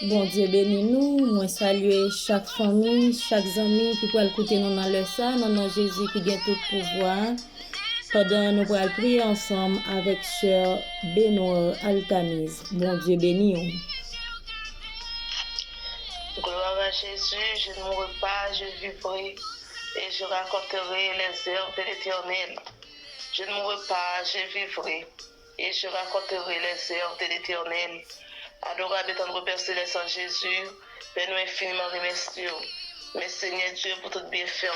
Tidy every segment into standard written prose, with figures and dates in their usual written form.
Bon Dieu bénis nous. Moi saluer chaque famille, chaque ami qui peut écouter nous dans le sang, dans nom de Jésus qui gagne tout pouvoir. Pendant nous pourrons prier ensemble avec cher Benoît Altamise. Bon Dieu bénis nous. Gloire à Jésus, je ne mourrai pas, je vivrai et je raconterai les œuvres de l'Éternel. Je ne mourrai pas, je vivrai et je raconterai les œuvres de l'Éternel. Adorable et tendre Père Céleste en Jésus, Père nous infiniment remercions. Mais Seigneur Dieu pour tout bienfait.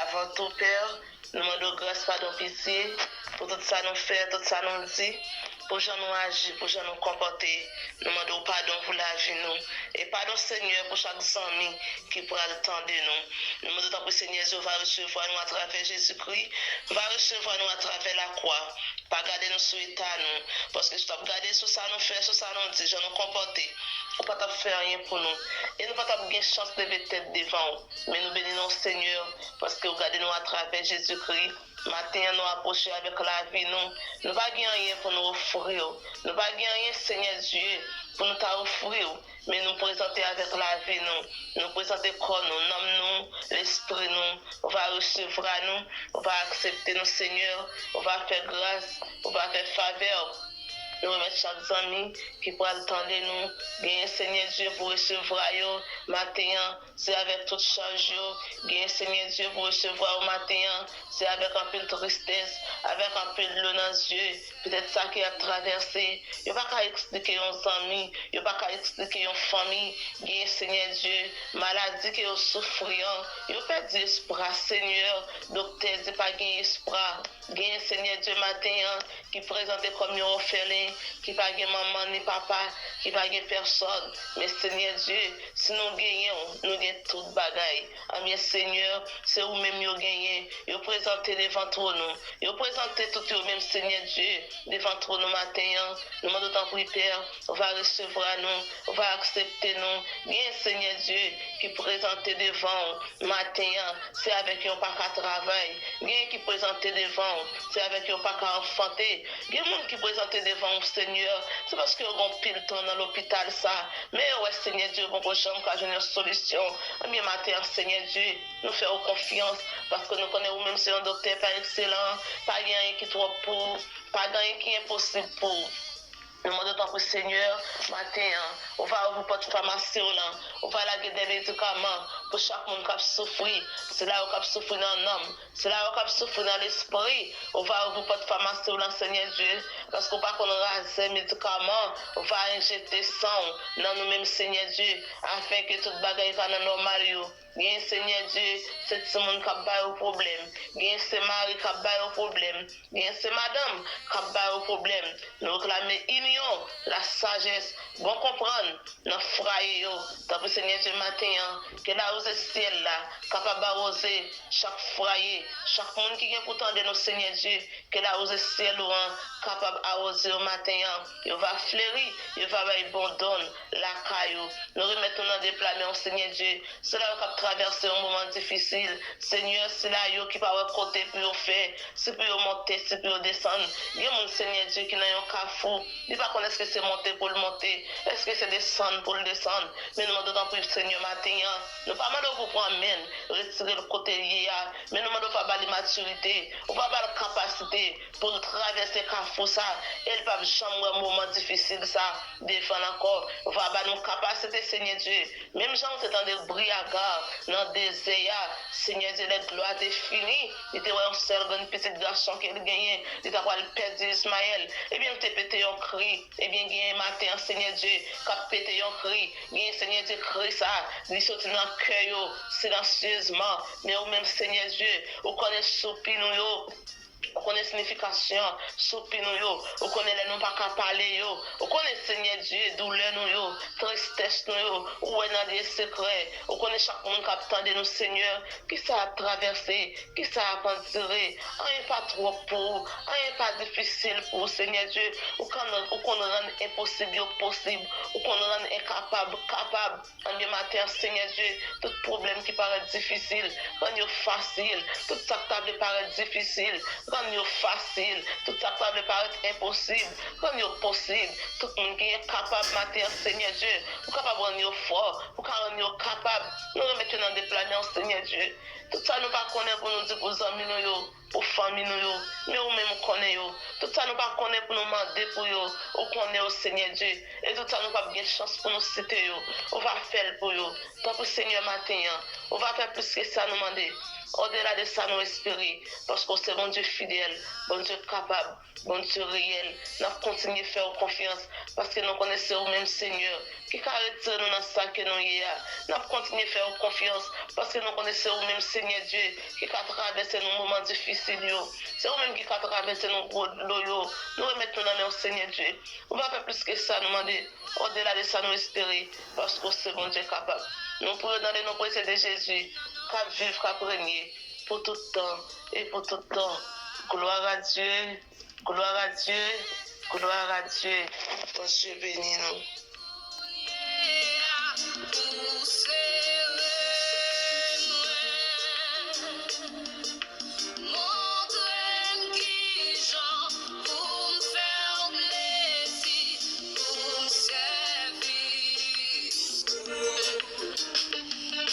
Avant tout, Père, nous demandons grâce, pardon, pitié pour tout ça nous fait, tout ça nous dit, pour gens nous agir, pour gens nous comporter. Nous demandons pardon pour la vie nous. Et pardon Seigneur pour chaque ami qui pourra le temps de nous. Nous demandons pour Seigneur Dieu va recevoir nous à travers Jésus-Christ, va recevoir nous à travers la croix. Pas garder nous sur l'état nous. Parce que je t'ai gardé sur ça nous fait, sur ça nous dit, je nous comporter. Nous ne pouvons pas faire rien pour nous. Et nous ne pouvons pas avoir chance de lever tête devant. Mais nous bénissons Seigneur parce que vous gardez nous à travers Jésus-Christ. Matin, nous approcher avec la vie, nous ne pas rien pour nous offrir. Nous ne pas rien, Seigneur Dieu, pour nous t'offrir. Mais nous présenter avec la vie, nous présenter corps, nous, nom, nous, l'esprit, nous, on va recevoir nous, on va accepter nous, Seigneur, on va faire grâce, on va faire faveur. Nous remettons chaque ami qui pourra attendre nous. Bien Seigneur Dieu pour recevoir yo matin, c'est avec toute charge yo. Bien Seigneur Dieu pour recevoir au matin, c'est avec un peu de tristesse, avec un peu de l'eau dans les yeux. Peut-être ça qui a traversé. Il n'y a pas qu'à expliquer aux amis, il n'y a pas qu'à expliquer aux familles. Bien Seigneur Dieu, maladie qui est souffrant, il n'y a pas d'espoir, Seigneur. Docteur dit pas gain espoir. Bien Seigneur Dieu matin qui présente comme un orphelin, qui pas de maman ni papa, qui pas de personne. Mais Seigneur Dieu, si nous gagnons, nous gagnons toute bagaille. Amen Seigneur, c'est vous-même qui gagnez. Vous présentez devant nous. Vous présentez tout vous-même Seigneur Dieu, devant nous matin. Nous demandons tant pour Père, on va recevoir nous, on va accepter nous. Bien Seigneur Dieu, qui présente devant matin, c'est avec un pas de travail. Bien qui présente devant, c'est avec un pas de enfanter. Bien monde qui présente devant Seigneur, c'est parce que on pile temps dans l'hôpital ça. Mais ouais Seigneur Dieu, bon prochain quand j'ai une solution. Mais matin Seigneur Dieu, nous faisons confiance parce que nous connaissons même si un docteur pas excellent, pas rien qui est trop pour, pas rien qui est impossible pour. Nous demandons tant pour Seigneur, matin, on va ouvrir votre pharmacie, on va laguer des médicaments pour chaque monde qui a souffert. C'est là où on a souffert dans l'homme, c'est là où on a souffert dans l'esprit. On va ouvrir votre pharmacie, Seigneur Dieu, parce qu'on va qu'on rase les médicaments, on va injecter sang dans nous-mêmes, Seigneur Dieu, afin que toute bagaille va dans le normal. Bien Seigneur Dieu, c'est ce monde qui a au problème. Bien c'est Marie qui a au problème. Bien c'est Madame qui a au problème. Nous réclamons union, la sagesse, bon comprendre, nous frayer. Tant Seigneur Dieu matin, que là où c'est ciel là, capable d'arroser chaque foyer, chaque monde qui vient pourtant de nos Seigneur Dieu, que là où c'est ciel capable d'arroser au matin, il va fleurir, il va avoir bon don, la caillou. Nous remettons dans des plats, mais Seigneur Dieu, c'est là où traverser un moment difficile. Seigneur, c'est là qui va côté pour faire, c'est pour monter, c'est pour descendre. Il y a mon Seigneur Dieu qui n'a un cafou. Il ne pas connaître est-ce que c'est monter pour le monter, est-ce que c'est descendre pour le descendre. Mais nous demandons pour le Seigneur matin. Nous ne pas demander pour prendre amène, retirer le côté lié. Mais nous demandons pas la maturité, ou pas la capacité pour traverser le cafou ça. Elle pas jamais un moment difficile ça, défendre encore. On va avoir nos capacités, Seigneur Dieu. Même gens qui sont des briagards dans le désert, Seigneur Dieu, la gloire est finie. Il était un seul petit garçon qui a gagné, il était perdu Ismaël. Eh bien, tu as pété un cri. Eh bien, il y a un matin, Seigneur Dieu, qui a pété un cri. Bien, Seigneur Dieu, cri ça. Il sortit dans le cœur, silencieusement. Mais au même Seigneur Dieu, vous connaissez soupir nous. On connaît la signification, soupir nous, on connaît les noms pas qu'à parler, on connaît Seigneur Dieu, douleur nous, tristesse nous, où est dans les secrets, on connaît chaque monde qui attend de nous, Seigneur, qui ça a traversé, qui ça a pensé, rien pas trop pour, rien pas difficile pour Seigneur Dieu, ou qu'on rend impossible possible, ou qu'on rend incapable, capable, en Dieu matin, Seigneur Dieu, tout problème qui paraît difficile, rend facile, tout ça qui paraît difficile, rendre facile, tout ça peut paraître impossible, rendre possible, tout le monde qui est capable de mater Seigneur Dieu, pour capable de rendre fort, pour rendre capable, nous remettre dans des plans, Seigneur Dieu. Tout ça nous pas connaître pour nous dire pour les amis pour famille mais nous même connaissons. Tout ça nous pas connaître pour nous demander pour eux, ou connaître au Seigneur Dieu. Et tout ça nous pas bien chance pour nous citer eux. On va faire pour eux. Tant pour Seigneur matin, on va faire plus que ça nous demander. Au-delà de ça, nous espérer, parce que c'est bon Dieu fidèle, bon Dieu capable, bon Dieu réel. Nous continuons à faire confiance, parce que nous connaissons le même Seigneur, qui a retiré nous dans ça que nous y a. Nous continuons à faire confiance, parce que nous connaissons le même Seigneur Dieu, qui a traversé nos moments difficiles. C'est lui-même qui a traversé nos gros loyaux. Nous remettons dans le Seigneur Dieu. On va faire plus que ça, nous demander. Au-delà de ça, nous espérer, parce que c'est bon Dieu capable. Nous pouvons dans les noms précieux de Jésus, qu'à vivre, qu'à régner, pour tout temps et pour tout temps. Gloire à Dieu, gloire à Dieu, gloire à Dieu. Bon Dieu bénis nous.